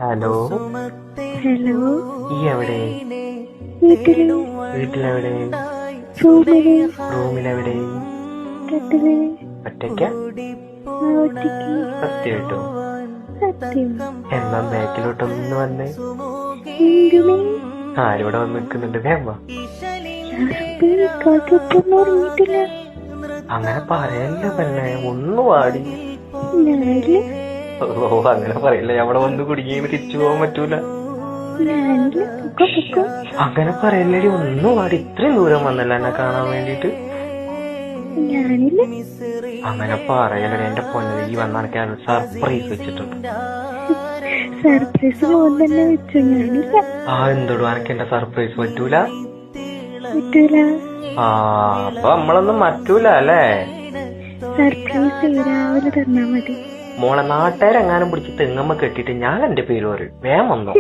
Hello, hello. ഈ എവിടെ? വീട്ടില്. വീട്ടിലെവിടെ? റൂമില്. റൂമിലെവിടെ? കട്ടില്. ഒറ്റയ്ക്ക? ഒറ്റയ്ക്ക്. സത്യമായിട്ടോ? സത്യം. എന്നാ ബാക്കിലോട്ടൊന്ന് വന്നേ. എന്തിന്? ആരിവിടെ വന്ന് നിൽക്കുന്നുണ്ട്, വേമ്പ. കാട്ടിട്ടൊന്നും ഉറങ്ങിയിട്ടില്ല. അങ്ങനെ പറയല്ലേ പെണ്ണെ, ഒന്ന് വാടി. ഞാനില്ല. ഓ, അങ്ങനെ പറയല്ലേ, അവിടെ വന്ന് കുടുങ്ങിയെന്ന് തിരിച്ചു പോകാൻ പറ്റൂല. ഞാനില്ല. പൊക്കോ. അങ്ങനെ പറയല്ലേടി, ഒന്ന് വാടി. ഇത്രയും ദൂരം വന്നല്ല എന്നെ കാണാൻ വേണ്ടിട്ട്. ഞാനില്ല. അങ്ങനെ പറയല്ലേ എന്റെ പൊന്നെ, ഈ വന്നടക്കാൻ സർപ്രൈസ് വെച്ചിട്ടുണ്ട്. സർപ്രൈസ് മോൻ തന്നെ വെച്ചു. ഞാനില്ല. എന്തൊടു അനക്ക് എന്റെ സർപ്രൈസ് പറ്റൂല? പറ്റൂല. അപ്പൊ നമ്മളൊന്നും പറ്റൂല അല്ലേ? സർപ്രൈസ് രാവിലെ തന്നാ മതി. മോളെ, നാട്ടുകാരെങ്ങാനും പിടിച്ച് തെങ്ങമ്മ കെട്ടിട്ട് ഞാൻ എന്റെ പേര് പറയും. വേഗം വന്നോ.